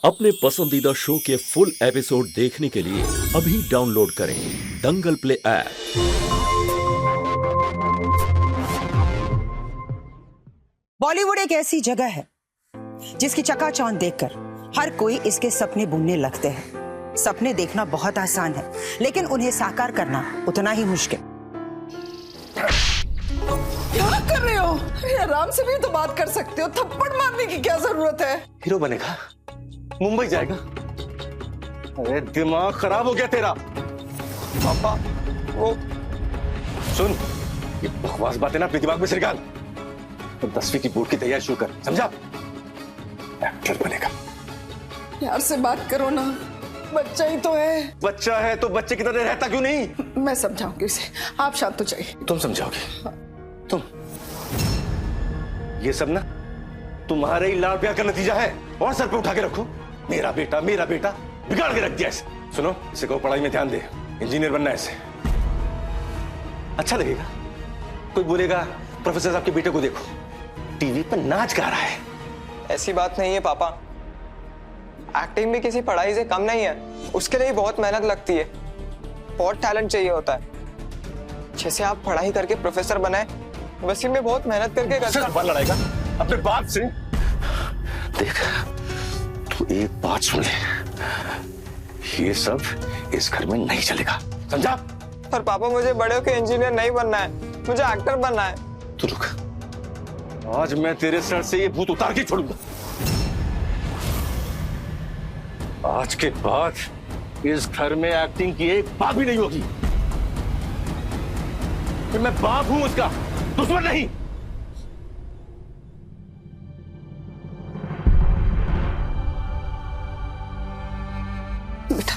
अपने पसंदीदा शो के फुल एपिसोड देखने के लिए अभी डाउनलोड करें दंगल प्ले ऐप। बॉलीवुड एक ऐसी जगह है जिसकी चकाचौंध देखकर हर कोई इसके सपने बुनने लगते हैं। सपने देखना बहुत आसान है, लेकिन उन्हें साकार करना उतना ही मुश्किल। क्या कर रहे हो? अरे आराम से भी तो बात कर सकते हो, थप्पड़ मारने की क्या जरूरत है? हीरो बनेगा, मुंबई जाएगा। अरे दिमाग खराब हो गया तेरा। पापा वो सुन, ये बकवास बातें ना अपने दिमाग में से निकाल। तो 10वीं की बोर्ड की तैयारी शुरू कर, समझा? एक्टर बनेगा। यार से बात करो ना, बच्चा ही तो है। बच्चा है तो बच्चे की तरह रहता क्यों नहीं? मैं समझाऊंगी उसे, आप शांत तो चाहिए। तुम समझाओगे? तुम ये सब ना तुम्हारे ही लाड़ प्यार का नतीजा है। और सर पे उठा के रखो, मेरा बेटा बिगाड़ के रख दिया इसे। सुनो, इसे कहो पढ़ाई में ध्यान दे, इंजीनियर बनना है इसे। अच्छा लगेगा, कोई बोलेगा प्रोफेसर साहब के बेटे को देखो टीवी पर नाच गा रहा है। ऐसी बात नहीं है पापा, एक्टिंग भी किसी पढ़ाई से कम नहीं है। उसके लिए बहुत मेहनत लगती है, बहुत टैलेंट चाहिए होता है। जैसे आप पढ़ाई करके प्रोफेसर बनाए, वसीम में बहुत मेहनत करके लड़ाएगा अपने बाप से। देख, तू एक बात सुन ले, ये सब इस घर में नहीं चलेगा, समझा? पर पापा मुझे बड़े होकर इंजीनियर नहीं बनना है, मुझे एक्टर बनना है। तू रुक, आज मैं तेरे सर से ये भूत उतार के छोड़ूंगा। आज के बाद इस घर में एक्टिंग की एक बात भी नहीं होगी। मैं बाप हूं उसका, दुश्मन नहीं। बेटा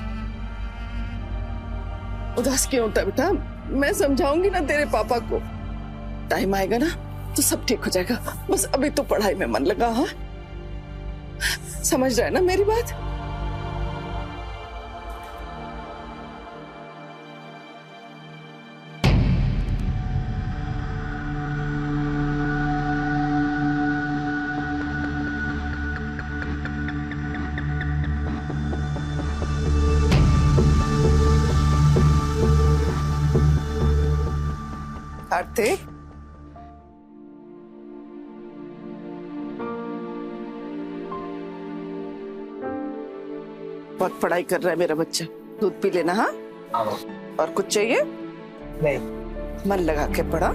उदास क्यों होता है बेटा? मैं समझाऊंगी ना तेरे पापा को, टाइम आएगा ना तो सब ठीक हो जाएगा। बस अभी तो पढ़ाई में मन लगा। हाँ, समझ रहा है ना मेरी बात? कार्तिक, बहुत पढ़ाई कर रहा है मेरा बच्चा, दूध पी लेना। हाँ, और कुछ चाहिए? नहीं। मन लगा के पढ़ा।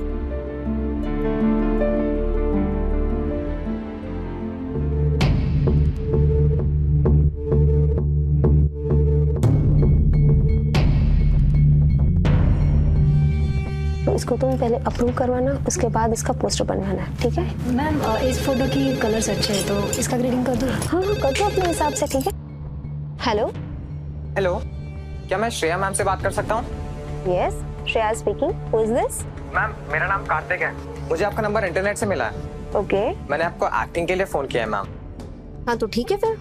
इसको तुम पहले अप्रूव करवाना, उसके बाद इसका पोस्टर बनवाना है, ठीक है? मैम इस फोटो की कलर्स अच्छे हैं तो इसका ग्रेडिंग कर दूँ? हाँ कर दो अपने हिसाब से, ठीक है? हेलो हेलो, क्या मैं श्रेया मैम से बात कर सकता हूँ? Yes, Shreya speaking. Who is this? Ma'am मेरा नाम कार्तिक है, मुझे आपका नंबर इंटरनेट से मिला है। ओके। मैंने आपको एक्टिंग के लिए फोन किया है मैम। हाँ तो ठीक है, फिर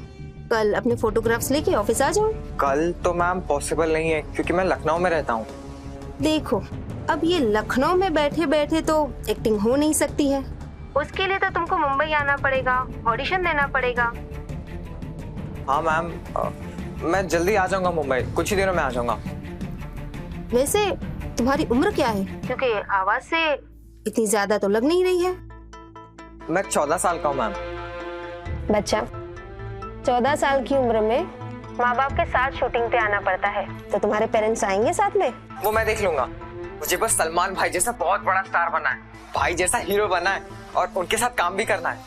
कल अपने फोटोग्राफ्स लेके ऑफिस आ जाओ। कल तो मैम पॉसिबल नहीं है क्योंकि मैं लखनऊ में रहता हूँ। देखो, अब ये लखनऊ में बैठे बैठे तो एक्टिंग हो नहीं सकती है, उसके लिए तो तुमको मुंबई आना पड़ेगा, ऑडिशन देना पड़ेगा। हाँ मैम, मैं जल्दी आ जाऊंगा मुंबई, कुछ ही दिनों में आ जाऊंगा। वैसे तुम्हारी उम्र क्या है? क्योंकि आवाज से इतनी ज्यादा तो लग नहीं रही है। मैं 14 साल का हूँ मैम। बच्चा, 14 साल की उम्र में माँ बाप के साथ शूटिंग पे आना पड़ता है, तो तुम्हारे पेरेंट्स आएंगे साथ में? वो मैं देख लूंगा, मुझे बस सलमान भाई जैसा बहुत बड़ा स्टार बनना है, भाई जैसा हीरो बनना है और उनके साथ काम भी करना है।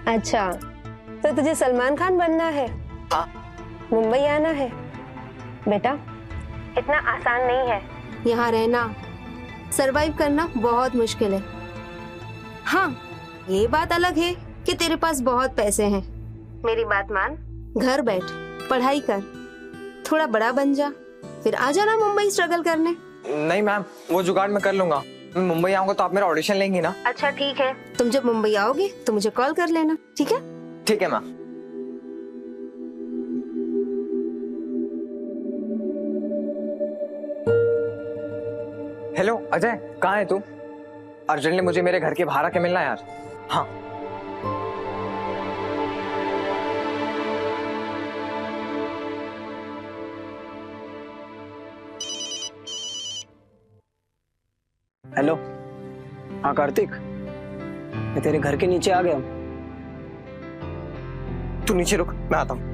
अच्छा, तो तुझे सलमान खान बनना है? हाँ। मुंबई आना है? बेटा, इतना आसान नहीं है यहाँ रहना, सरवाइव करना बहुत मुश्किल है। हाँ, ये बात अलग है कि तेरे पास बहुत पैसे हैं। मेरी बात मान, घर बैठ, पढ़ाई कर, थोड़ा बड़ा बन जा, फिर आ जाना मुंबई स्ट्रगल करने। नहीं मैम, वो जुगाड़ मैं कर लूंगा। मैं मुंबई आऊंगा तो आप मेरा ऑडिशन लेंगी ना? अच्छा ठीक है, तुम जब मुंबई आओगे तो मुझे कॉल कर लेना, ठीक है? ठीक है मैम। हेलो अजय, कहाँ है तू? अर्जेंटली मुझे मेरे घर के बाहर आके मिलना यार। हाँ हेलो। हाँ कार्तिक, मैं तेरे घर के नीचे आ गया हूँ। तू नीचे रुक, मैं आता हूँ।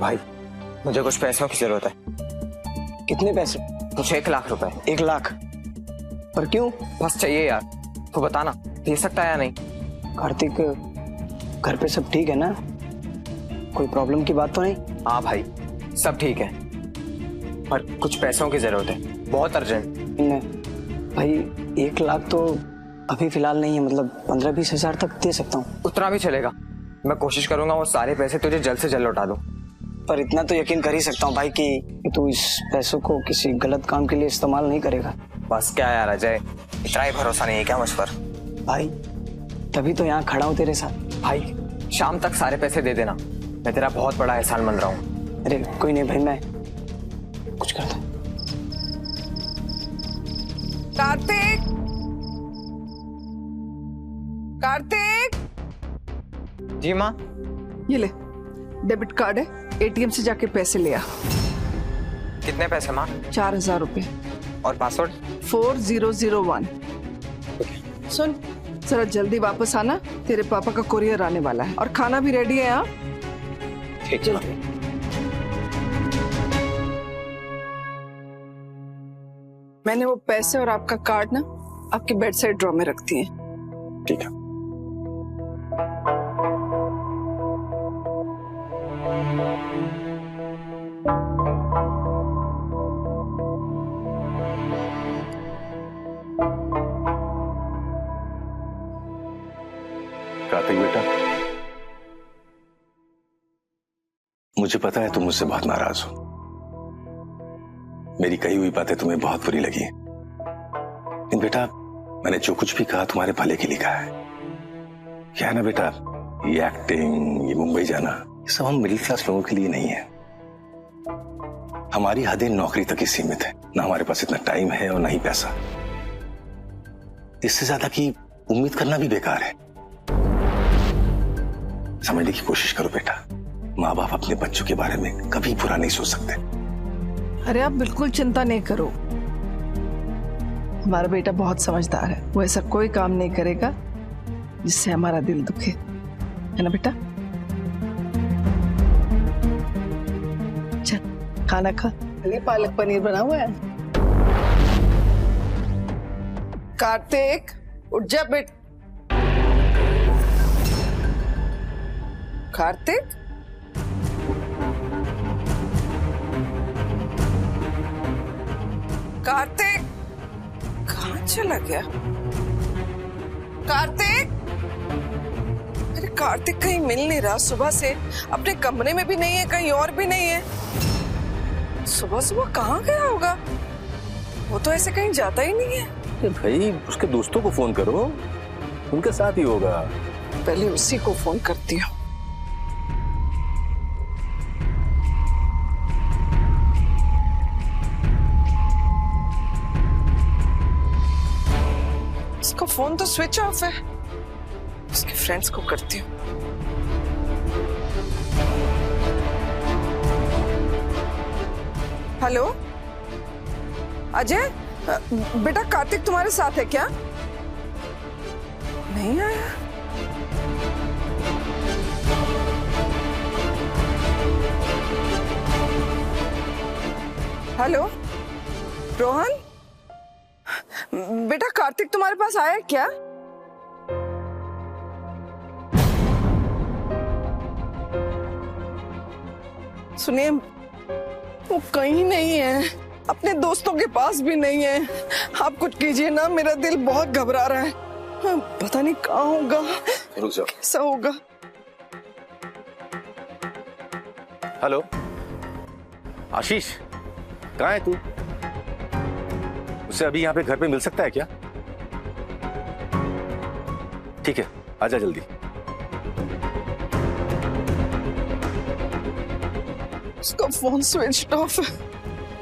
भाई मुझे कुछ पैसों की जरूरत है। कितने पैसे? मुझे 1 लाख रुपए। 1 लाख? पर क्यों? बस चाहिए यार, तू बताना दे सकता है या नहीं। कार्तिक, घर पे सब ठीक है ना? कोई प्रॉब्लम की बात तो नहीं? हाँ भाई सब ठीक है, पर कुछ पैसों की जरूरत है, बहुत अर्जेंट। नहीं भाई, 1 लाख तो अभी फिलहाल नहीं है, मतलब 15-20 हजार तक दे सकता हूँ। उतना भी चलेगा, मैं कोशिश करूंगा वो सारे पैसे तुझे जल्द से जल्द लौटा दूं। पर इतना तो यकीन कर ही सकता हूँ भाई कि तू इस पैसों को किसी गलत काम के लिए इस्तेमाल नहीं करेगा। बस क्या यार अजय, इतना ही भरोसा नहीं है क्या मुझ पर? भाई तभी तो यहाँ खड़ा हूँ तेरे साथ। भाई शाम तक सारे पैसे दे देना, मैं तेरा बहुत बड़ा एहसानमंद रहा हूँ। अरे कोई नहीं भाई, मैं कुछ करता हूँ। कार्तिक, कार्तिक, जी माँ। ये ले, डेबिट कार्ड है, एटीएम से जाके पैसे ले आ। कितने पैसे माँ? 4000 रुपए। और पासवर्ड? 4001। सुन, जरा जल्दी वापस आना, तेरे पापा का कोरियर आने वाला है, और खाना भी रेडी है। यहाँ ठीक है। मैंने वो पैसे और आपका कार्ड ना आपके बेड साइड ड्रॉर में रख दिए। ठीक है। कार्तिक बेटा, मुझे पता है तुम मुझसे बहुत नाराज हो। मेरी कही हुई बातें तुम्हें बहुत बुरी लगी, लेकिन बेटा मैंने जो कुछ भी कहा तुम्हारे भले के लिए कहा है। क्या है ना बेटा, ये एक्टिंग, ये मुंबई जाना, ये सब हम मिडिल क्लास लोगों के लिए नहीं है। हमारी हदें नौकरी तक ही सीमित है, ना हमारे पास इतना टाइम है और ना ही पैसा। इससे ज्यादा की उम्मीद करना भी बेकार है। समझने की कोशिश करो बेटा, माँ बाप अपने बच्चों के बारे में कभी बुरा नहीं सोच सकते। अरे आप बिल्कुल चिंता नहीं करो, हमारा बेटा बहुत समझदार है, वो ऐसा कोई काम नहीं करेगा जिससे हमारा दिल दुखे, है ना बेटा? चल खाना खा, अरे पालक पनीर बना हुआ है। कार्तिक उठ जा बेट। कार्तिक, कार्तिक कहाँ चला गया? कार्तिक, अरे कार्तिक कहीं मिल नहीं रहा सुबह से, अपने कमरे में भी नहीं है, कहीं और भी नहीं है। सुबह सुबह कहाँ गया होगा? वो तो ऐसे कहीं जाता ही नहीं है। भाई उसके दोस्तों को फोन करो, उनके साथ ही होगा। पहले उसी को फोन करती हूँ। उसका फोन तो स्विच ऑफ है, उसके फ्रेंड्स को करती हूँ। हेलो अजय, बेटा कार्तिक तुम्हारे साथ है क्या? नहीं आया। हेलो रोहन, बेटा कार्तिक तुम्हारे पास आया क्या? सुनिए, वो कहीं नहीं है, अपने दोस्तों के पास भी नहीं है। आप कुछ कीजिए ना, मेरा दिल बहुत घबरा रहा है। पता नहीं कहाँ होगा, कैसा होगा। हेलो आशीष, कहाँ है तू? उसे अभी यहाँ पे घर पे मिल सकता है क्या? ठीक है, आजा जल्दी। उसका फोन स्विच ऑफ है,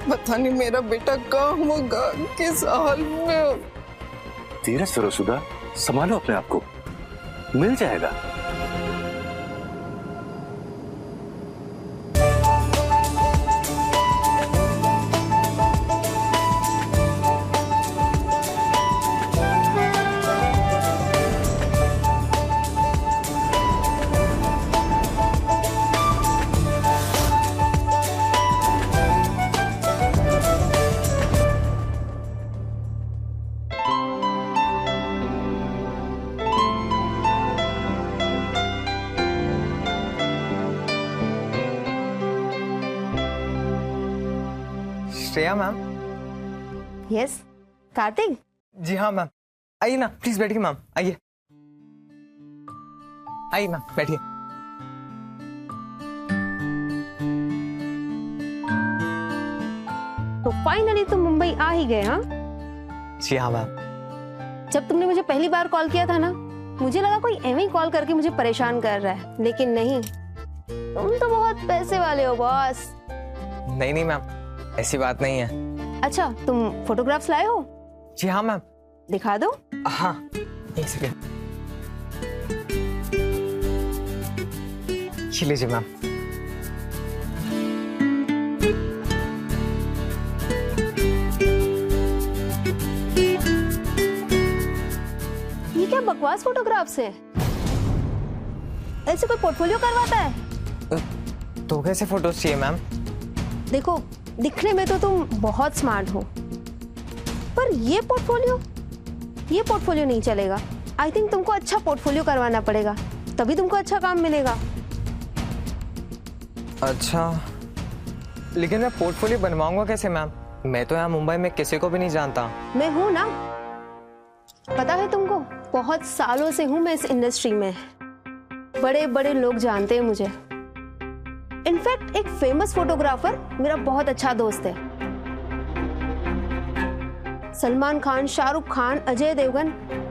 पता नहीं मेरा बेटा कहाँ होगा, किस हाल में। धीरज धरो सुधा, संभालो अपने आप को, मिल जाएगा। श्रेया मैम। यस कार्तिक। जी हाँ मैम, आइए ना प्लीज बैठिए मैम, आइए आइए मैम बैठिए। तो फाइनली तुम मुंबई आ ही गए हाँ? जी हाँ मैम। जब तुमने मुझे पहली बार कॉल किया था ना, मुझे लगा कोई एवं ही कॉल करके मुझे परेशान कर रहा है, लेकिन नहीं, तुम तो बहुत पैसे वाले हो बॉस। नहीं नहीं मैम, ऐसी बात नहीं है। अच्छा तुम फोटोग्राफ्स लाए हो? जी हाँ मैम। दिखा दो। हाँ एक सेकेंड, ये लीजिए मैम। ये क्या बकवास फोटोग्राफ्स है? ऐसे कोई पोर्टफोलियो करवाता है? तो कैसे फोटोज चाहिए मैम? देखो दिखने में तो तुम बहुत स्मार्ट हो, पर ये पोर्टफोलियो नहीं चलेगा। आई थिंक तुमको अच्छा पोर्टफोलियो करवाना पड़ेगा, तभी तुमको अच्छा काम मिलेगा। अच्छा, लेकिन मैं पोर्टफोलियो बनवाऊंगा कैसे मैम? मैं तो यहाँ मुंबई में किसी को भी नहीं जानता। मैं हूं ना, पता है तुमको, बहुत सालों से हूं मैं इस इंडस्ट्री में। बड़े बड़े लोग जानते हैं मुझे। इनफैक्ट एक फेमस फोटोग्राफर मेरा बहुत अच्छा दोस्त है। सलमान खान, शाहरुख खान, अजय देवगन,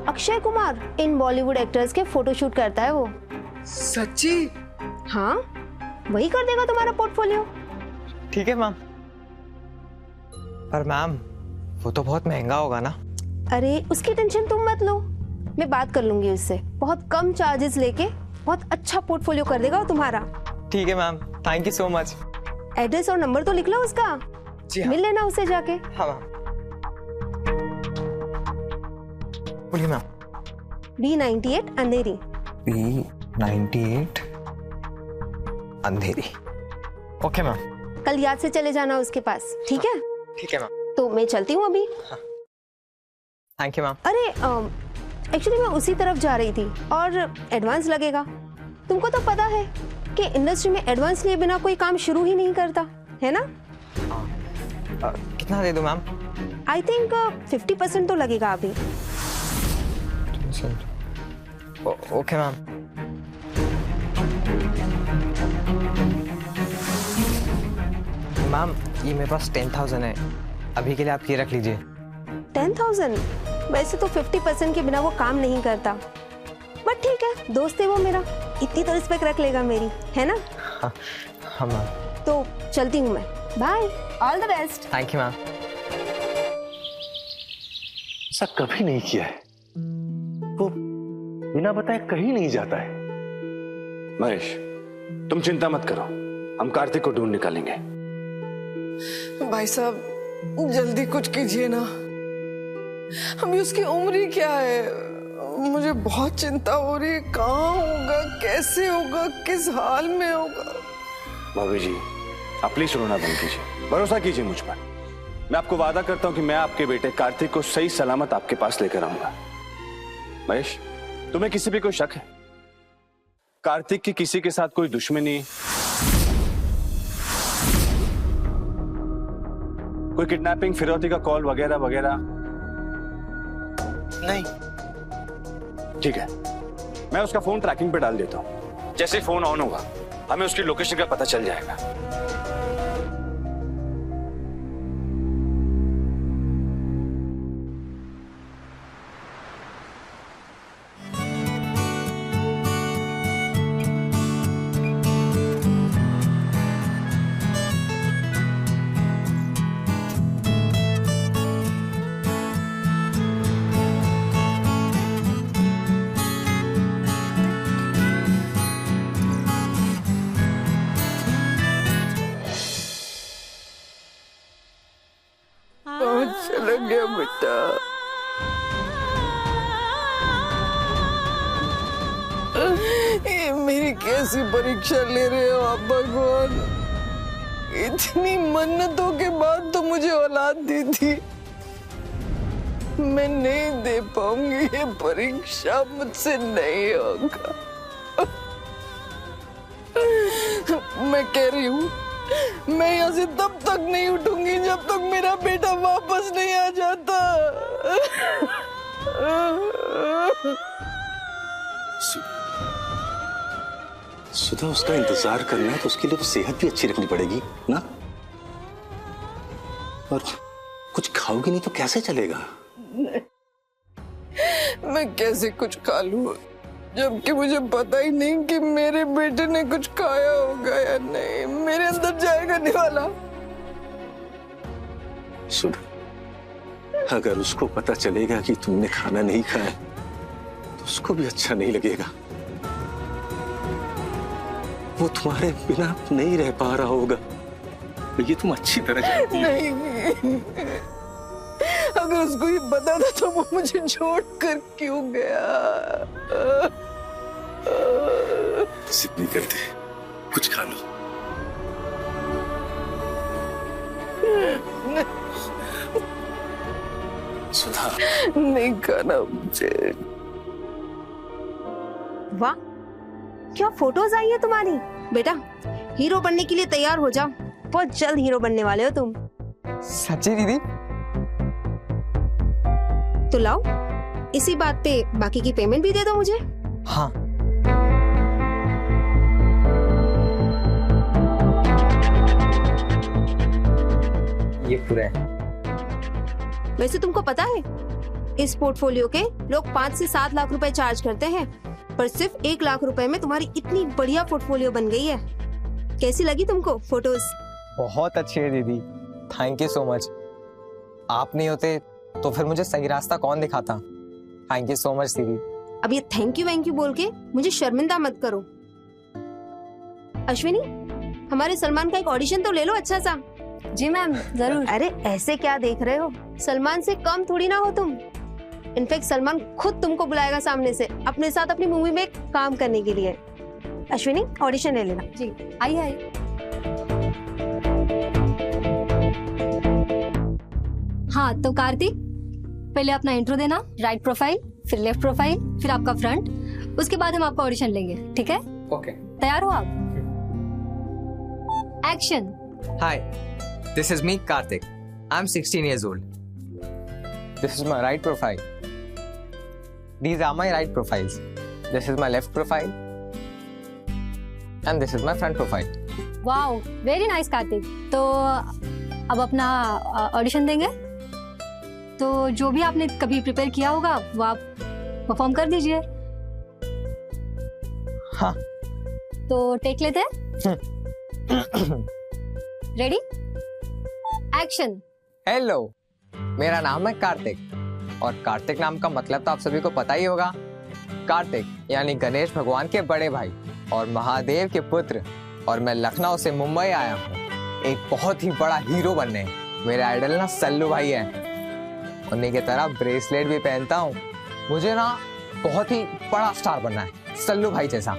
अक्षय कुमार, इन बॉलीवुड एक्टर्स के फोटोशूट करता है वो। सच्ची? हाँ, वही कर देगा तुम्हारा पोर्टफोलियो। ठीक है मैम, पर मैम वो तो बहुत महंगा होगा ना? अरे उसकी टेंशन तुम मत लो, मैं बात कर लूंगी उससे। बहुत कम चार्जेस लेके बहुत अच्छा पोर्टफोलियो कर देगा वो तुम्हारा। ठीक है ma'am, thank you so much. Address और नंबर तो लिख लो उसका। जी हाँ। मिल लेना उससे जाके। हाँ मैम। बोलिए ma'am. B98 Andheri. B98 Andheri. Okay ma'am. कल याद से चले जाना उसके पास, ठीक है? ठीक है मैम। तो मैं चलती हूँ अभी। Thank you ma'am. अरे एक्चुअली मैं उसी तरफ जा रही थी और एडवांस लगेगा। तुमको तो पता है कि इंडस्ट्री में एडवांस लिए बिना कोई काम शुरू ही नहीं करता, है ना? कितना दे दूं मैम? आई थिंक 50% तो लगेगा अभी। Okay ma'am. मैम ये मेरे पास 10,000 है, अभी के लिए आप ये रख लीजिए। 10,000? वैसे तो 50% के बिना वो काम नहीं करता, बट ठीक है, दोस्त है वो मेरा, इतनी तो रिस्पेक्ट रख लेगा मेरी, है ना? हाँ मैम। तो चलती हूँ मैं, bye, all the best. Thank you ma'am. ऐसा कभी नहीं किया है, वो बिना बताए कहीं नहीं जाता है। महेश तुम चिंता मत करो, हम कार्तिक को ढूंढ निकालेंगे। भाई साहब जल्दी कुछ कीजिए ना, अभी उसकी उम्र ही क्या है। मुझे बहुत चिंता हो रही है, कहाँ होगा, कैसे होगा, किस हाल में होगा। भाभी जी आप प्लीज रोना बंद कीजिए, भरोसा कीजिए मुझ पर। मैं आपको वादा करता हूं कि मैं आपके बेटे कार्तिक को सही सलामत आपके पास लेकर आऊंगा। महेश तुम्हें किसी पे कोई शक है? कार्तिक की किसी के साथ कोई दुश्मनी, कोई किडनैपिंग, फिरौती का कॉल वगैरह वगैरह? नहीं। ठीक है, मैं उसका फोन ट्रैकिंग पे डाल देता हूं। जैसे फोन ऑन होगा हमें उसकी लोकेशन का पता चल जाएगा। चला गया बेटा। ये मेरी कैसी परीक्षा ले रहे हो आप भगवान? इतनी मन्नतों के बाद तो मुझे औलाद दी थी, मैं नहीं दे पाऊंगी, ये परीक्षा मुझसे नहीं होगा। मैं कह रही हूँ मैं यहाँ से तब तक नहीं उठूंगी जब तक मेरा बेटा वापस नहीं आ जाता। सुधा, उसका इंतजार करना है तो उसके लिए तो सेहत भी अच्छी रखनी पड़ेगी ना। और कुछ खाओगी नहीं तो कैसे चलेगा? मैं कैसे कुछ खा लूं जबकि मुझे पता ही नहीं कि मेरे बेटे ने कुछ खाया होगा या नहीं। मेरे अंदर जाएगा नहीं वाला। सुधा, अगर उसको पता चलेगा कि तुमने खाना नहीं खाया तो उसको भी अच्छा नहीं लगेगा। वो तुम्हारे बिना नहीं रह पा रहा होगा, ये तुम अच्छी तरह जानती हो। नहीं, अगर उसको ये पता था तो वो मुझे छोड़कर क्यों गया? जिद नहीं करते, कुछ खा लो। सुधा, नहीं खाना मुझे। वाह, क्या फोटोज आई है तुम्हारी। बेटा, हीरो बनने के लिए तैयार हो जाओ, बहुत जल्द हीरो बनने वाले हो तुम। सच्ची दीदी? तो लाओ, इसी बात पे बाकी की पेमेंट भी दे दो मुझे। हाँ। ये पूरा है। वैसे तुमको पता है, इस पोर्टफोलियो के लोग 5 से 7 लाख रुपए चार्ज करते हैं, पर सिर्फ 1 लाख रुपए में तुम्हारी इतनी बढ़िया पोर्टफोलियो बन गई है। कैसी लगी तुमको फोटोज? बहुत अच्छी है दीदी, थैंक यू सो मच। आप नहीं होते तो फिर मुझे सही रास्ता कौन दिखाता। थैंक यू सो मच दीदी। अब ये थैंक यू बोल के मुझे शर्मिंदा मत करो। अश्विनी, हमारे सलमान का एक ऑडिशन तो ले लो अच्छा सा। जी मैम, जरूर। अरे ऐसे क्या देख रहे हो, सलमान से कम थोड़ी ना हो तुम। इनफैक्ट सलमान खुद तुमको बुलाएगा सामने से अपने साथ अपनी मूवी में काम करने के लिए। अश्विनी, ऑडिशन ले लेना। जी, आइए। हाँ तो कार्तिक, पहले अपना इंट्रो देना, राइट प्रोफाइल, फिर लेफ्ट प्रोफाइल, फिर आपका फ्रंट, उसके बाद हम आपका ऑडिशन लेंगे, ठीक है? ओके। तैयार हो आप? Action. Hi, this is me, Karthik. I'm 16 years old. This is my right profile. These are my right profiles. This is my left profile. And this is my front profile. Wow, very nice Kartik. तो अब अपना audition देंगे। तो जो भी आपने कभी prepare किया होगा वो आप परफॉर्म कर दीजिए। हाँ। तो टेक लेते हैं। Ready, action. हेलो, मेरा नाम है कार्तिक और कार्तिक नाम का मतलब तो आप सभी को पता ही होगा। कार्तिक यानी गणेश भगवान के बड़े भाई और महादेव के पुत्र। और मैं लखनऊ से मुंबई आया हूँ एक बहुत ही बड़ा हीरो बनने। मेरे आइडल ना सल्लू भाई हैं, उन्हीं की तरह ब्रेसलेट भी पहनता हूँ। मुझे ना बहुत ही बड़ा स्टार बनना है, सल्लू भाई जैसा,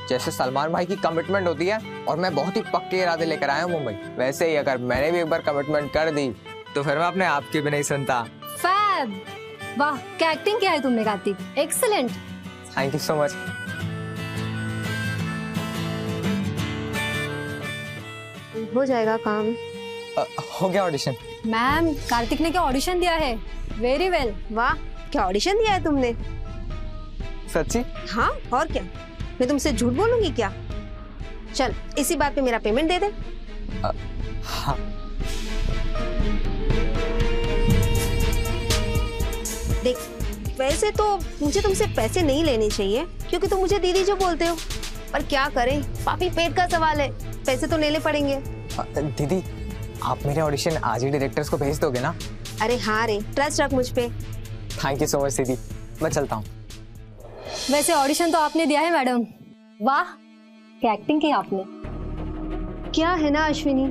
जैसे सलमान भाई की कमिटमेंट होती है। और मैं बहुत ही पक्के इरादे लेकर आया हूँ मुंबई। वैसे ही अगर मैंने भी एक बार कमिटमेंट कर दी तो फिर मैं अपने आप की भी नहीं सुनता। फैब, वाह क्या एक्टिंग किया है तुमने Kartik, excellent. Thank you so much. हो जाएगा काम। हो गया ऑडिशन। मैम, कार्तिक ने क्या ऑडिशन दिया है, वेरी वेल। वाह, क्या ऑडिशन दिया है तुमने? सच्ची? हाँ, और क्या, मैं तुमसे झूठ बोलूंगी क्या? चल, इसी बात पे मेरा पेमेंट दे दे। हाँ। देख, वैसे तो मुझे तुमसे पैसे नहीं लेने चाहिए क्योंकि तुम मुझे दीदी जो बोलते हो, पर क्या करें, पापी पेट का सवाल है, पैसे तो लेने पड़ेंगे। दीदी, आप मेरे ऑडिशन आज ही डायरेक्टर्स को भेज दोगे ना? अरे हाँ रे, ट्रस्ट रख मुझ पे। थैंक यू सो मच दीदी, मैं चलता हूँ। वैसे ऑडिशन तो आपने दिया है मैडम, वाह क्या एक्टिंग की आपने। क्या है ना अश्विनी,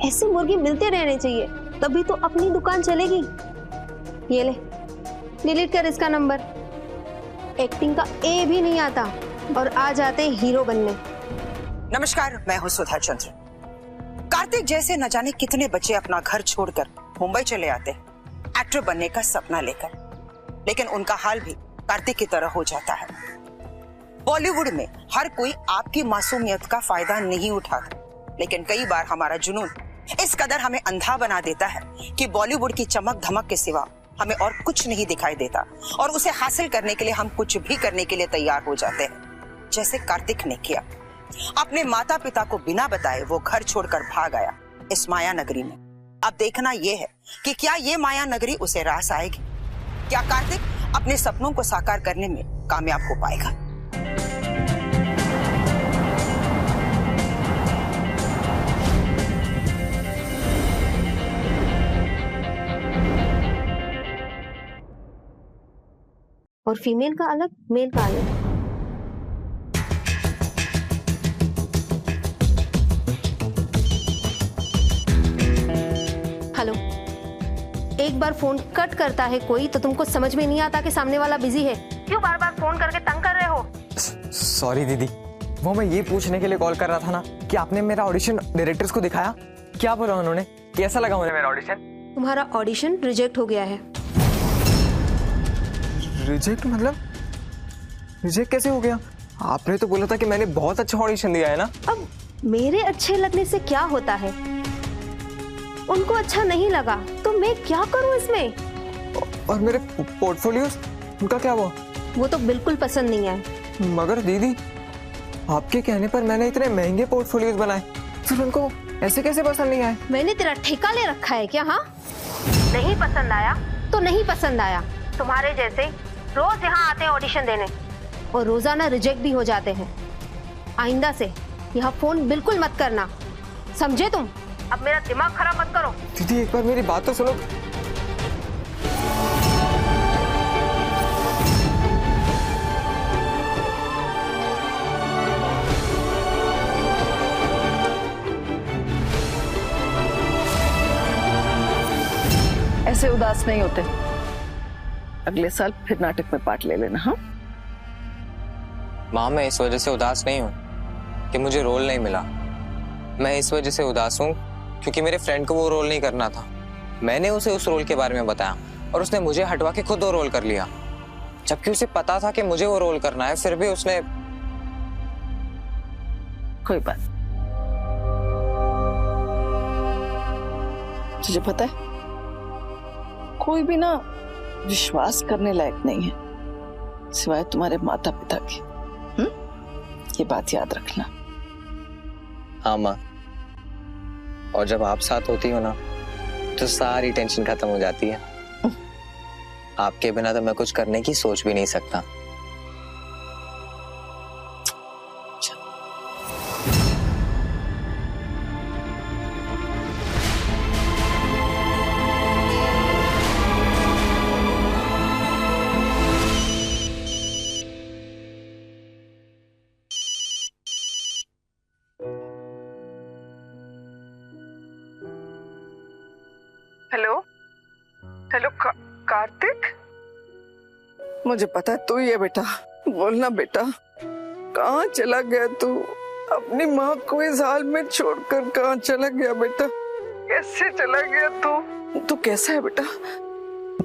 ऐसे मुर्गे मिलते रहने चाहिए, तभी तो अपनी दुकान चलेगी। ये ले, डिलीट कर इसका नंबर। एक्टिंग का ए भी नहीं आता और आ जाते हीरो बनने। नमस्कार, मैं हूँ सुधा चंद्र। कार्तिक जैसे न जाने कितने बच्चे अपना घर छोड़कर मुंबई चले आते एक्टर बनने का सपना लेकर, लेकिन उनका हाल भी कार्तिक की तरह हो जाता है। बॉलीवुड में हर कोई आपकी मासूमियत का फायदा नहीं उठाता। लेकिन कई बार हमारा जुनून इस कदर हमें अंधा बना देता है कि बॉलीवुड की चमक धमक के सिवा हमें और कुछ नहीं दिखाई देता, और उसे हासिल करने के लिए हम कुछ भी करने के लिए तैयार हो जाते हैं, जैसे कार्तिक ने किया। अपने माता पिता को बिना बताए वो घर छोड़कर भाग आया इस माया नगरी में। अब देखना यह है कि क्या ये माया नगरी उसे रास आएगी, क्या कार्तिक अपने सपनों को साकार करने में कामयाब हो पाएगा। और फीमेल का अलग, मेल का अलग। हेलो, एक बार फोन कट करता है कोई तो तुमको समझ में नहीं आता कि सामने वाला बिजी है। क्यों बार बार फोन करके तंग कर रहे हो? सॉरी दीदी, वो मैं ये पूछने के लिए कॉल कर रहा था ना कि आपने मेरा ऑडिशन डायरेक्टर्स को दिखाया, क्या बोला उन्होंने, कैसा लगा उन्हें मेरा ऑडिशन? तुम्हारा ऑडिशन रिजेक्ट हो गया है। रिजेक्ट मतलब? रिजेक्ट कैसे हो गया? आपने तो बोला था कि मैंने बहुत अच्छा ऑडिशन दिया है ना। अब मेरे अच्छे लगने से क्या होता है? उनको अच्छा नहीं लगा तो मैं क्या करूं इसमें? और मेरे पोर्टफोलियोज, उनका क्या हुआ? वो तो बिल्कुल पसंद नहीं आए। मगर दीदी, आपके कहने पर मैंने इतने महंगे पोर्टफोलियोज बनाए, फिर उनको ऐसे कैसे पसंद नहीं आए? मैंने तेरा ठेका ले रखा है क्या? हाँ, नहीं पसंद आया तो नहीं पसंद आया। तुम्हारे जैसे रोज यहाँ आते हैं ऑडिशन देने और रोजाना रिजेक्ट भी हो जाते हैं। आइंदा से यहाँ फोन बिल्कुल मत करना, समझे तुम? अब मेरा दिमाग खराब मत करो। दीदी एक बार मेरी बात तो सुनो। ऐसे उदास नहीं होते, अगले साल फिर नाटक में पार्ट ले लेना। हाँ माँ, मैं इस वजह से उदास नहीं हूँ कि मुझे रोल नहीं मिला। मैं इस वजह से उदास हूँ क्योंकि मेरे फ्रेंड को वो रोल नहीं करना था। मैंने उसे उस रोल के बारे में बताया और उसने मुझे हटवा के खुद वो रोल कर लिया, जबकि उसे पता था कि मुझे वो रोल करना है, फिर भी उसने। कोई बात, तुझे पता है कोई भी ना विश्वास करने लायक नहीं है सिवाय तुम्हारे माता पिता के। ये बात याद रखना। हाँ माँ, और जब आप साथ होती हो ना तो सारी टेंशन खत्म हो जाती है। आपके बिना तो मैं कुछ करने की सोच भी नहीं सकता। हेलो हेलो, कार्तिक, मुझे पता है तू ही है बेटा। बोलना बेटा, कहाँ चला गया तू? अपनी माँ को इस हाल में छोड़कर कहाँ चला गया बेटा? कैसे चला गया तू कैसा है बेटा?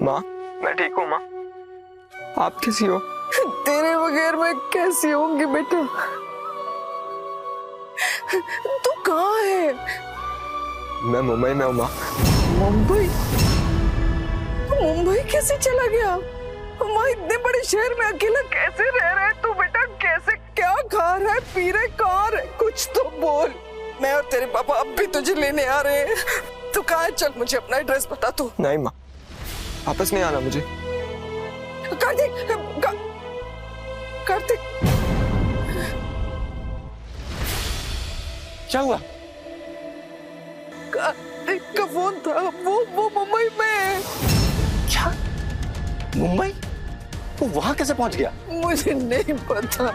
माँ, मैं ठीक हूँ माँ, आप कैसी हो? तेरे बगैर मैं कैसी होंगी बेटा? तू कहाँ है? मैं मुंबई में हूँ माँ। मुंबई? मुंबई कैसे चला गया? माँ, इतने बड़े शहर में अकेला कैसे रह रहा है तू बेटा? कैसे, क्या खा रहा है, पी रहा है, कहाँ रहा है? कुछ तो बोल। मैं और तेरे पापा अब भी तुझे लेने आ रहे हैं। तू कहाँ है? चल मुझे अपना एड्रेस बता तू। नहीं माँ, वापस नहीं आना मुझे। कार्तिक, कार्तिक, क्या हुआ? कार्तिक का फोन था, वो मुंबई में है। क्या? मुंबई? वो वहां कैसे पहुंच गया? मुझे नहीं पता,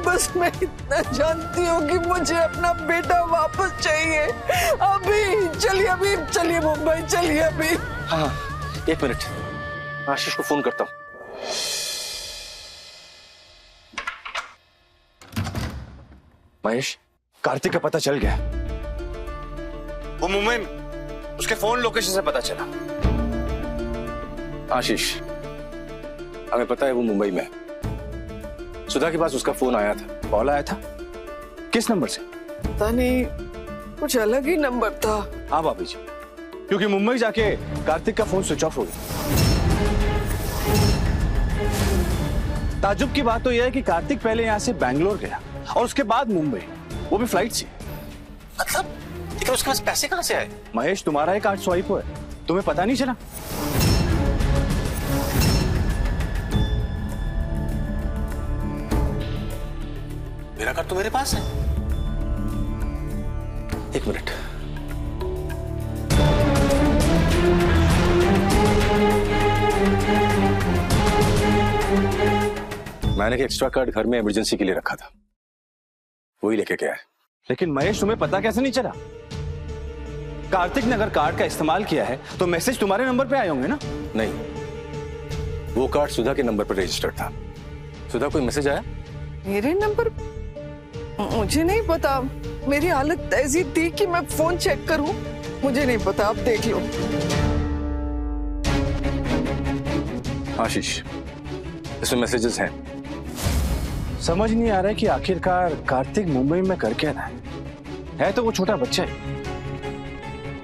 बस मैं इतना जानती हूँ कि मुझे अपना बेटा वापस चाहिए। अभी चलिए मुंबई, चलिए अभी। हाँ, एक मिनट, आशीष को फोन करता हूँ। महेश, कार्तिक का पता चल गया। वो मुंबई में, उसके फोन लोकेशन से पता चला। आशीष, हमें पता है वो मुंबई में है। सुधा के पास उसका फोन आया था, कॉल आया था। किस नंबर से? पता नहीं, कुछ अलग ही नंबर था। हाँ भाभी जी, क्योंकि मुंबई जाके कार्तिक का फोन स्विच ऑफ हो गया। ताज्जुब की बात तो यह है कि कार्तिक पहले यहाँ से बैंगलोर गया और उसके बाद मुंबई, वो भी फ्लाइट से। मतलब लेकिन उसके पास पैसे कहाँ से आए? महेश, तुम्हारा एक कार्ड स्वाइप हुआ है, तुम्हें पता नहीं चला? मेरा कार्ड तो मेरे पास है। एक मिनट। मैंने एक एक्स्ट्रा कार्ड घर में इमरजेंसी के लिए रखा था, वही लेके गया है। लेकिन महेश, तुम्हें पता कैसे नहीं चला? कार्तिक ने अगर कार्ड का इस्तेमाल किया है तो मैसेज तुम्हारे नंबर पे आए होंगे ना? नहीं, वो कार्ड सुधा के नंबर पर रजिस्टर्ड था। सुधा, कोई मैसेज आया? मेरे नंबर? मुझे नहीं पता, मेरी हालत ऐसी थी कि मैं फोन चेक करूं, मुझे नहीं पता, आप देख लो। आशीष, इसमें मैसेजेस हैं। समझ नहीं आ रहा है कि आखिरकार कार्तिक मुंबई में कर क्या रहा है तो वो छोटा बच्चा है,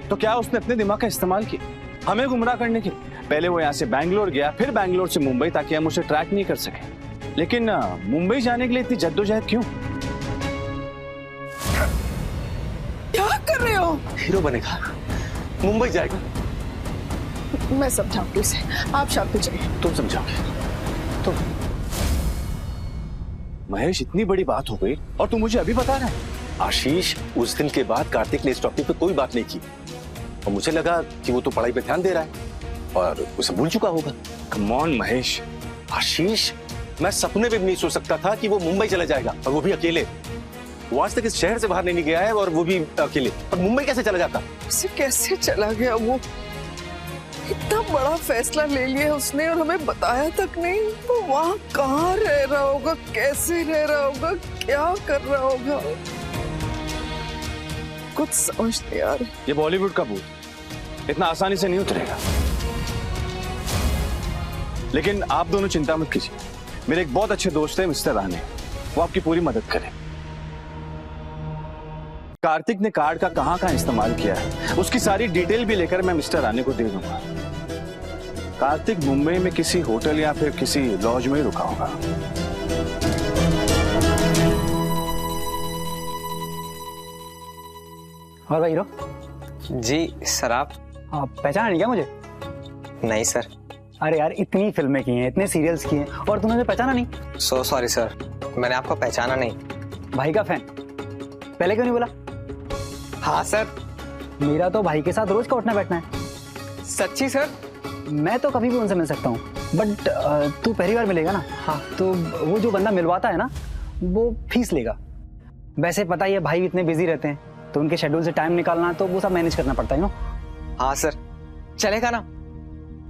तो क्या उसने अपने दिमाग का इस्तेमाल किया हमें गुमराह करने के लिए? पहले वो यहाँ से बैंगलोर गया, फिर बैंगलोर से मुंबई, ताकि हम उसे ट्रैक नहीं कर सके। लेकिन मुंबई जाने के लिए इतनी जद्दोजहद क्यों? क्या कर रहे हो? हीरो बनेगा, मुंबई जाएगा। मैं समझाऊंगी उसे, आप शांत हो जाइए। तुम समझाओगे? तुम? महेश, इतनी बड़ी बात हो गई और तू मुझे अभी बता रहा है? आशीष, उस दिन के बाद कार्तिक ने इस टॉपिक पे कोई बात नहीं की और मुझे लगा कि वो तो पढ़ाई पे ध्यान दे रहा है और उसे भूल चुका होगा। Come on Mahesh. आशीष, मैं सपने में भी नहीं सोच सकता था कि वो मुंबई चला जाएगा, और वो भी अकेले। वो आज तक इस शहर से बाहर नहीं गया है और वो भी अकेले, और मुंबई कैसे चला जाता? उसे कैसे चला गया? वो इतना बड़ा फैसला ले लिया उसने और हमें बताया तक नहीं। वो वहाँ कहाँ रह रहा होगा, कैसे रह रहा होगा, क्या कर रहा होगा, कुछ समझ नहीं आ रहा। ये बॉलीवुड का भूत इतना आसानी से नहीं उतरेगा। लेकिन आप दोनों चिंता मत कीजिए, मेरे एक बहुत अच्छे दोस्त हैं मिस्टर राणे, वो आपकी पूरी मदद करें। कार्तिक ने कार्ड का कहां इस्तेमाल किया है उसकी सारी डिटेल भी लेकर मैं मिस्टर राणे को दे दूंगा। कार्तिक मुंबई में किसी होटल या फिर किसी लॉज में रुका होगा। और भाई हीरो जी सर, आप पहचाना नहीं क्या मुझे? नहीं सर। अरे यार, इतनी फिल्में की हैं, इतने सीरियल्स किए हैं और तुमने मुझे पहचाना नहीं? सो सॉरी सर, मैंने आपको पहचाना नहीं। भाई का फैन, पहले क्यों नहीं बोला? हाँ सर। मेरा तो भाई के साथ रोज का उठना बैठना है। सच्ची सर? मैं तो कभी भी उनसे मिल सकता हूँ, बट तू पहली बार मिलेगा ना। हाँ, तो वो जो बंदा मिलवाता है ना, वो फीस लेगा। वैसे पता ही है, भाई इतने बिजी रहते हैं तो उनके शेड्यूल से टाइम निकालना तो वो सब मैनेज करना पड़ता है ना। हाँ सर, चलेगा ना?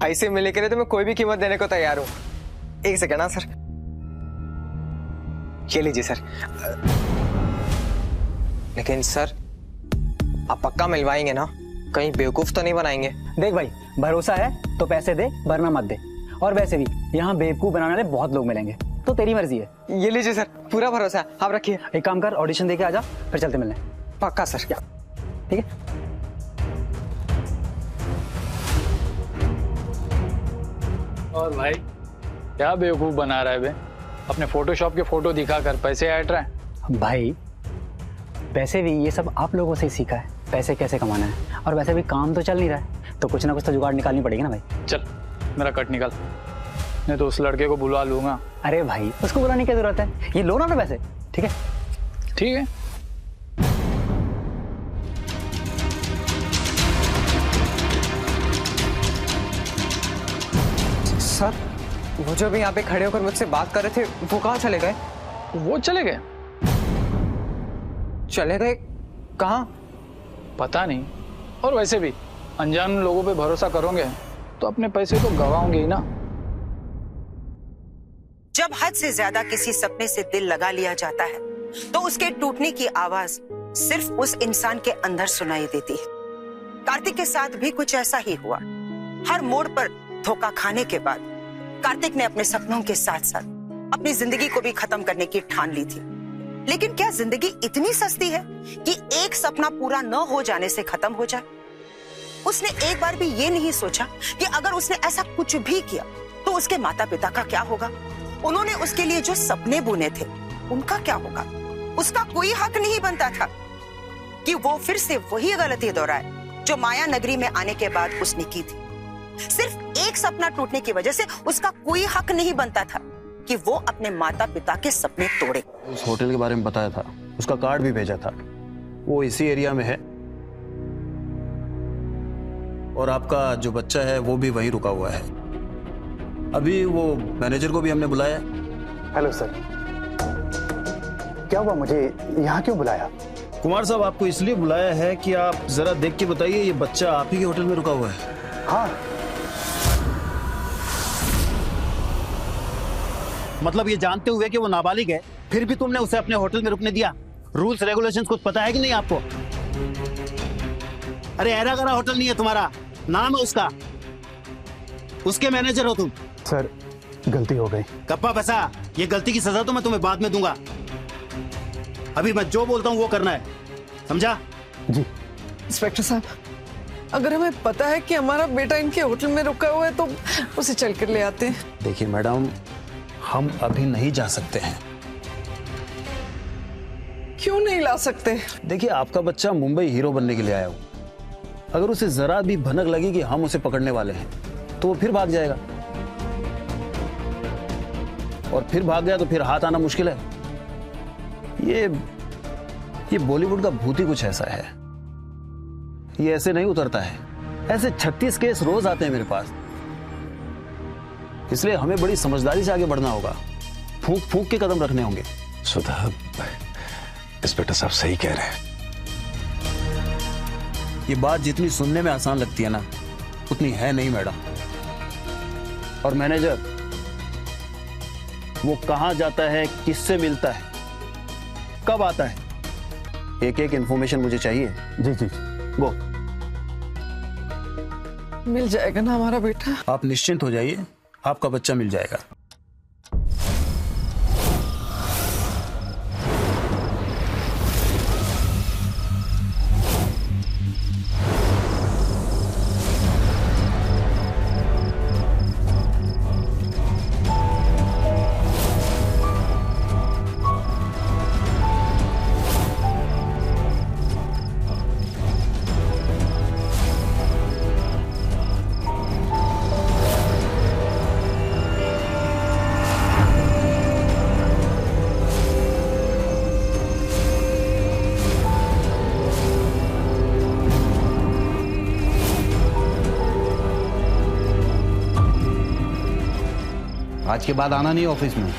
भाई से मिलने के लिए तो मैं कोई भी कीमत देने को तैयार हूँ। एक सेकेंड ना सर, ये लीजिए सर। लेकिन सर, आप पक्का मिलवाएंगे ना? कहीं बेवकूफ तो नहीं बनाएंगे? देख भाई, भरोसा है तो पैसे दे, वरना मत दे। और वैसे भी यहाँ बेवकूफ बनाने वाले बहुत लोग मिलेंगे, तो तेरी मर्जी है। ये लीजिए सर, पूरा भरोसा है, आप रखिए। एक काम कर, ऑडिशन देके आजा, फिर चलते मिलने। पक्का सर। ठीक है। और भाई क्या बेवकूफ बना रहा है बे? अपने फोटोशॉप के फोटो दिखाकर पैसे ऐड रहा है। भाई वैसे भी ये सब आप लोगों से ही सीखा है, पैसे कैसे कमाना है। और वैसे भी काम तो चल नहीं रहा है, तो कुछ ना कुछ तो जुगाड़ निकालनी पड़ेगी ना भाई। चल मेरा कट निकाल, नहीं तो उस लड़के को बुलवा लूंगा। अरे भाई, उसको बुलाने की क्या जरूरत है, ये लो ना पैसे। ठीक है? ठीक है। सर, वो जो भी यहाँ पे खड़े होकर मुझसे बात कर रहे थे, वो कहाँ चले गए? वो चले गए? चले गए कहाँ? पता नहीं। और वैसे भी अनजान लोगों पे भरोसा करोगे तो अपने पैसे तो गवाओगे ही ना। जब हद से ज्यादा किसी सपने से दिल लगा लिया जाता है तो उसके टूटने की आवाज सिर्फ उस इंसान के अंदर सुनाई देती है। कार्तिक के साथ भी कुछ ऐसा ही हुआ। हर मोड़ पर धोखा खाने के बाद कार्तिक ने अपने सपनों के साथ साथ अपनी जिंदगी को भी खत्म करने की ठान ली थी। लेकिन क्या जिंदगी इतनी सस्ती है कि एक सपना पूरा न हो जाने से खत्म हो जाए? उसने एक बार भी ये नहीं सोचा कि अगर उसने ऐसा कुछ भी किया तो उसके माता पिता का क्या होगा? उन्होंने उसके लिए जो सपने बुने थे उनका क्या होगा? उसका कोई हक नहीं बनता था कि वो फिर से वही गलती दोहराए जो माया नगरी में आने के बाद उसने की थी। सिर्फ एक सपना टूटने की वजह से उसका कोई हक नहीं बनता था कि वो अपने माता पिता के सपने तोड़े। उस होटल के बारे में बताया था, उसका कार्ड भी भेजा था, वो इसी एरिया में है और आपका जो बच्चा है वो भी वहीं रुका हुआ है। अभी वो मैनेजर को भी हमने बुलाया। हेलो सर, क्या हुआ, मुझे यहाँ क्यों बुलाया? कुमार साहब, आपको इसलिए बुलाया है कि आप जरा देख के बताइए ये बच्चा आप ही के होटल में रुका हुआ है। हाँ। मतलब ये जानते हुए कि वो नाबालिग है फिर भी तुमने उसे अपने होटल में रुकने दिया? रूल्स रेगुलेशंस कुछ पता है कि नहीं आपको? अरे ऐरा गरा होटल नहीं है तुम्हारा, नाम है उसका, उसके मैनेजर हो तुम। सर गलती हो गई। कप्पा बसा, ये गलती की सजा तो मैं तुम्हें बाद में दूंगा, अभी मैं जो बोलता हूँ वो करना है, समझा? जी। इंस्पेक्टर साहब, अगर हमें पता है कि हमारा बेटा इनके होटल में रुका हुआ है तो उसे चल कर ले आते हैं। देखिए मैडम, हम अभी नहीं जा सकते हैं। क्यों नहीं ला सकते? देखिए, आपका बच्चा मुंबई हीरो बनने के लिए आया हो, अगर उसे जरा भी भनक लगी कि हम उसे पकड़ने वाले हैं तो वो फिर भाग जाएगा, और फिर भाग गया तो फिर हाथ आना मुश्किल है। ये बॉलीवुड का भूत ही कुछ ऐसा है, ये ऐसे नहीं उतरता है। ऐसे 36 केस रोज आते हैं मेरे पास, इसलिए हमें बड़ी समझदारी से आगे बढ़ना होगा, फूंक फूंक के कदम रखने होंगे। सुधा, इंस्पेक्टर साहब सही कह रहे हैं। ये बात जितनी सुनने में आसान लगती है ना, उतनी है नहीं मैडम। और मैनेजर, वो कहां जाता है, किससे मिलता है, कब आता है, एक एक इंफॉर्मेशन मुझे चाहिए। जी जी। वो मिल जाएगा ना हमारा बेटा? आप निश्चिंत हो जाइए, आपका बच्चा मिल जाएगा। आज के बाद आना नहीं ऑफिस में।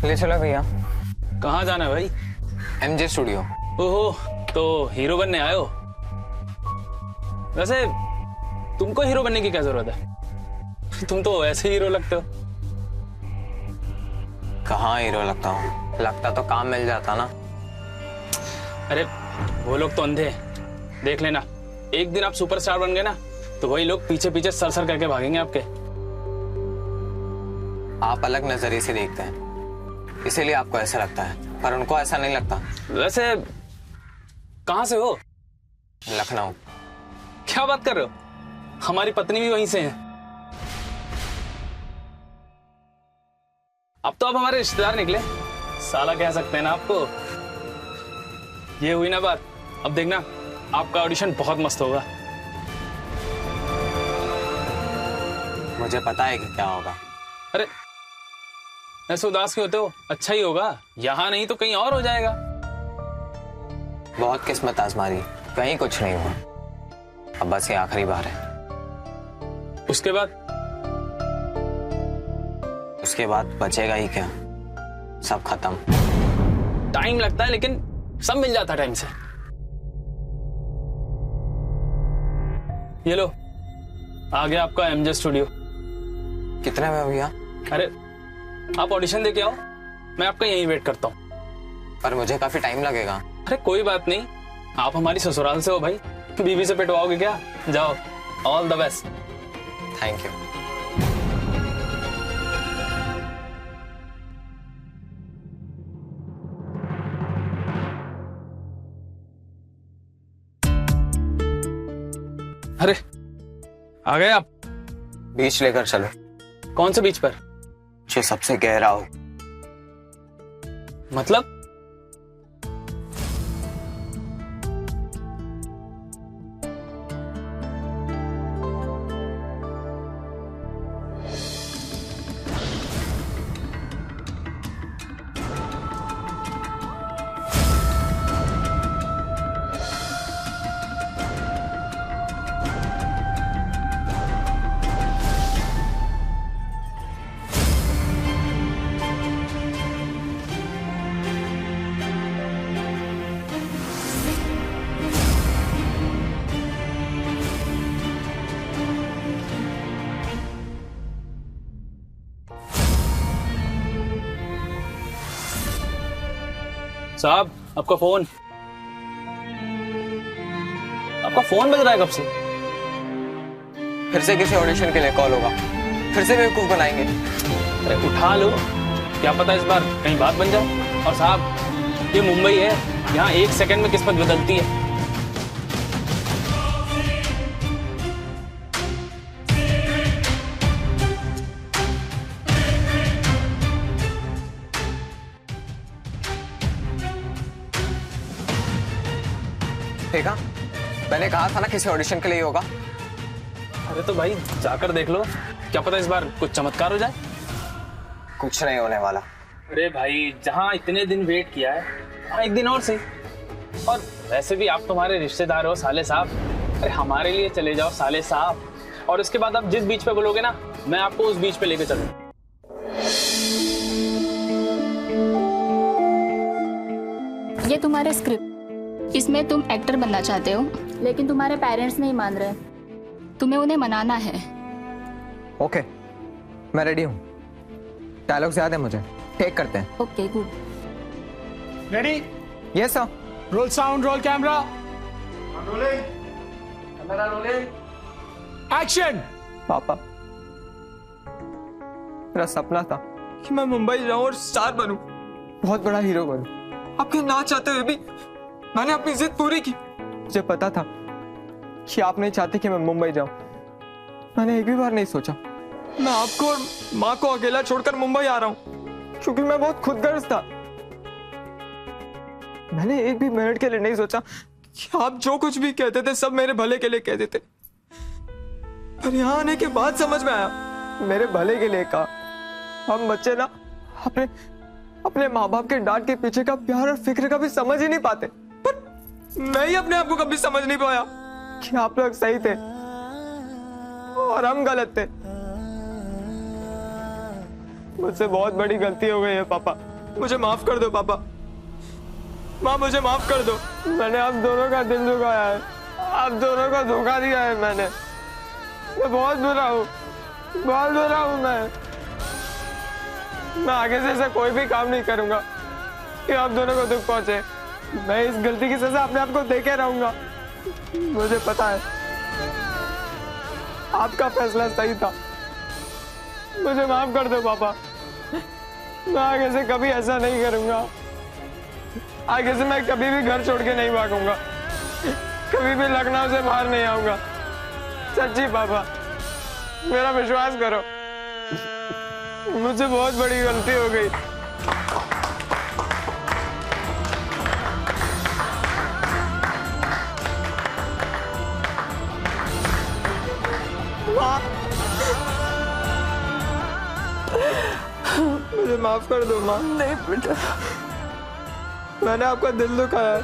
ले चलो भैया। कहाँ जाना है भाई? MJ studio. ओहो, तो हीरो बनने आए हो? वैसे तुमको हीरो बनने की क्या जरूरत है, तुम तो ऐसे हीरो लगते हो। कहाँ हीरो लगता हूँ, लगता तो काम मिल जाता ना। अरे वो लोग तो अंधे हैं, देख लेना, एक दिन आप सुपरस्टार बन गए ना तो वही लोग पीछे पीछे सर सर करके भागेंगे आपके। आप अलग नजरिए से देखते हैं, इसीलिए आपको ऐसा लगता है, पर उनको ऐसा नहीं लगता। वैसे कहाँ से हो? लखनऊ। क्या बात कर रहे हो? हमारी पत्नी भी वहीं से है। अब तो आप हमारे रिश्तेदार निकले, साला कह सकते हैं ना आपको। ये हुई ना बात। अब देखना, आपका ऑडिशन बहुत मस्त होगा। मुझे पता है कि क्या होगा। अरे ऐसे उदास क्यों होते हो? अच्छा ही होगा। यहाँ नहीं तो कहीं और हो जाएगा। बहुत किस्मत आजमारी, कहीं कुछ नहीं हुआ। अब बस ये आखिरी बार है। उसके बाद बचेगा ही क्या? सब खत्म। टाइम लगता है लेकिन सब मिल जाता है टाइम से। ये लो, आ गया आपका एमजे स्टूडियो। कितने में भैया? अरे आप ऑडिशन दे के आओ, मैं आपका यहीं वेट करता हूँ। पर मुझे काफी टाइम लगेगा। अरे कोई बात नहीं, आप हमारी ससुराल से हो भाई, बीवी से पिटवाओगे क्या? जाओ, all the best. Thank you. अरे आ गए आप? बीच लेकर चलो। कौन से बीच पर? जो सबसे गहरा हो। मतलब? साहब, आपका फोन बज रहा है कब से? फिर से किसी ऑडिशन के लिए कॉल होगा, फिर से बेवकूफ बनाएंगे। अरे उठा लो, क्या पता इस बार कहीं बात बन जाए। और साहब, ये मुंबई है, यहाँ 1 सेकंड में किस्मत बदलती है। देखा, मैंने कहा था ना किसी ऑडिशन के लिए होगा। अरे तो भाई जाकर देख लो, क्या पता इस बार कुछ चमत्कार हो जाए। कुछ नहीं होने वाला। अरे भाई, जहाँ इतने दिन वेट किया है, वहाँ एक दिन और सही। और वैसे भी आप तुम्हारे रिश्तेदार हो साले साहब, अरे हमारे लिए चले जाओ साले साहब। और इसके बाद आप जिस बीच पे बोलोगे ना, मैं आपको उस बीच पे लेके चलूंगा। ये तुम्हारे स्क्रिप्ट, इसमें तुम एक्टर बनना चाहते हो, लेकिन तुम्हारे पेरेंट्स नहीं मान रहे। तुम्हें उन्हें मनाना है। ओके, मैं रेडी हूँ। डायलॉग्स याद है मुझे, टेक करते हैं। Okay, good. Ready? Yes sir. Role sound, roll camera, rolling, camera rolling, action. पापा, मेरा सपना था कि मैं मुंबई जाऊं और स्टार बनूं, बहुत बड़ा हीरो बनूं। आपके ना चाहते हुए भी मैंने अपनी जिद पूरी की। मुझे पता था कि आप नहीं चाहते कि मैं मुंबई जाऊं। मैंने एक भी बार नहीं सोचा मैं आपको और माँ को अकेला छोड़कर मुंबई आ रहा हूं, क्योंकि मैं बहुत खुदगर्ज था। मैंने एक भी मिनट के लिए नहीं सोचा कि आप जो कुछ भी कहते थे सब मेरे भले के लिए कहते थे। पर यहाँ आने के बाद समझ में आया, मेरे भले के लिए कहा। हम बच्चे ना अपने माँ बाप के डांट के पीछे का प्यार और फिक्र कभी समझ ही नहीं पाते। पर मैं ही अपने आप को कभी समझ नहीं पाया कि आप लोग सही थे और हम गलत थे। मुझसे बहुत बड़ी गलती हो गई है पापा, मुझे माफ कर दो पापा। माँ, मुझे माफ कर दो। मैंने आप दोनों का दिल दुखाया है, आप दोनों को धोखा दिया है मैंने। मैं बहुत बुरा हूँ, बहुत बुरा हूँ मैं आगे से ऐसा कोई भी काम नहीं करूंगा कि आप दोनों को दुख पहुंचे। मैं इस गलती की सजा अपने आप को देके रहूंगा। मुझे पता है आपका फैसला सही था। मुझे माफ कर दो पापा, मैं आगे से कभी ऐसा नहीं करूंगा। आगे से मैं कभी भी घर छोड़ के नहीं भागूंगा, कभी भी लखनऊ से बाहर नहीं आऊंगा। सच्ची पापा, मेरा विश्वास करो, मुझसे बहुत बड़ी गलती हो गई। मुझे माफ कर दो माँ। नहीं बेटा, मैंने आपका दिल दुखाया।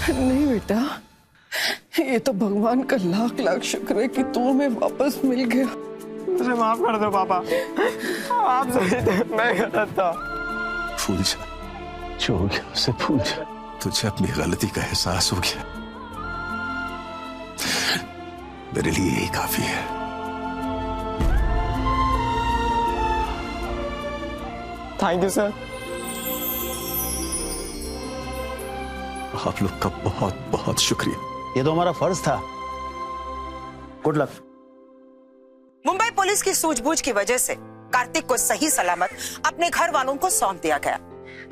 नहीं बेटा, ये तो भगवान का लाख लाख शुक्र है कि तू हमें वापस मिल गया। मुझे माफ कर दो पापा, आप सही थे, मैं गलत था। भूल जा, जो हो गया उसे भूल जा। तुझे अपनी गलती का एहसास हो गया, मेरे लिए यही काफी है। Thank you sir. आप लोग का बहुत बहुत शुक्रिया। ये तो हमारा फर्ज था। Good luck. मुंबई पुलिस की सूझबूझ की वजह से कार्तिक को सही सलामत अपने घर वालों को सौंप दिया गया,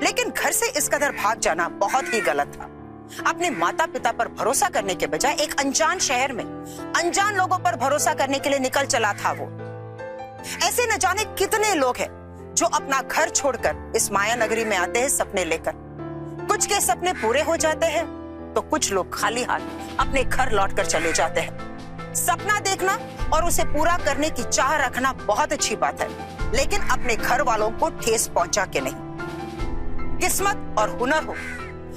लेकिन घर से इस कदर भाग जाना बहुत ही गलत था। अपने माता पिता पर भरोसा करने के बजाय एक अनजान शहर में अनजान लोगों पर भरोसा करने के लिए निकल चला था वो। ऐसे न जाने कितने लोग हैं जो अपना घर छोड़कर इस माया नगरी में आते हैं सपने लेकर। कुछ के सपने पूरे हो जाते हैं तो कुछ लोग खाली हाथ अपने घर लौटकर चले जाते हैं। सपना देखना और उसे पूरा करने की चाह रखना बहुत अच्छी बात है, लेकिन अपने घर वालों को ठेस पहुंचा के नहीं। किस्मत और हुनर हो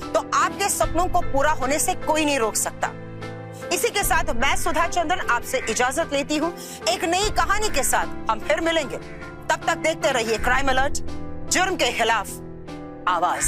तो आपके सपनों को पूरा होने से कोई नहीं रोक सकता। इसी के साथ मैं सुधा चंद्रन आपसे इजाजत लेती हूँ। एक नई कहानी के साथ हम फिर मिलेंगे। तब तक देखते रहिए क्राइम अलर्ट, जुर्म के खिलाफ आवाज।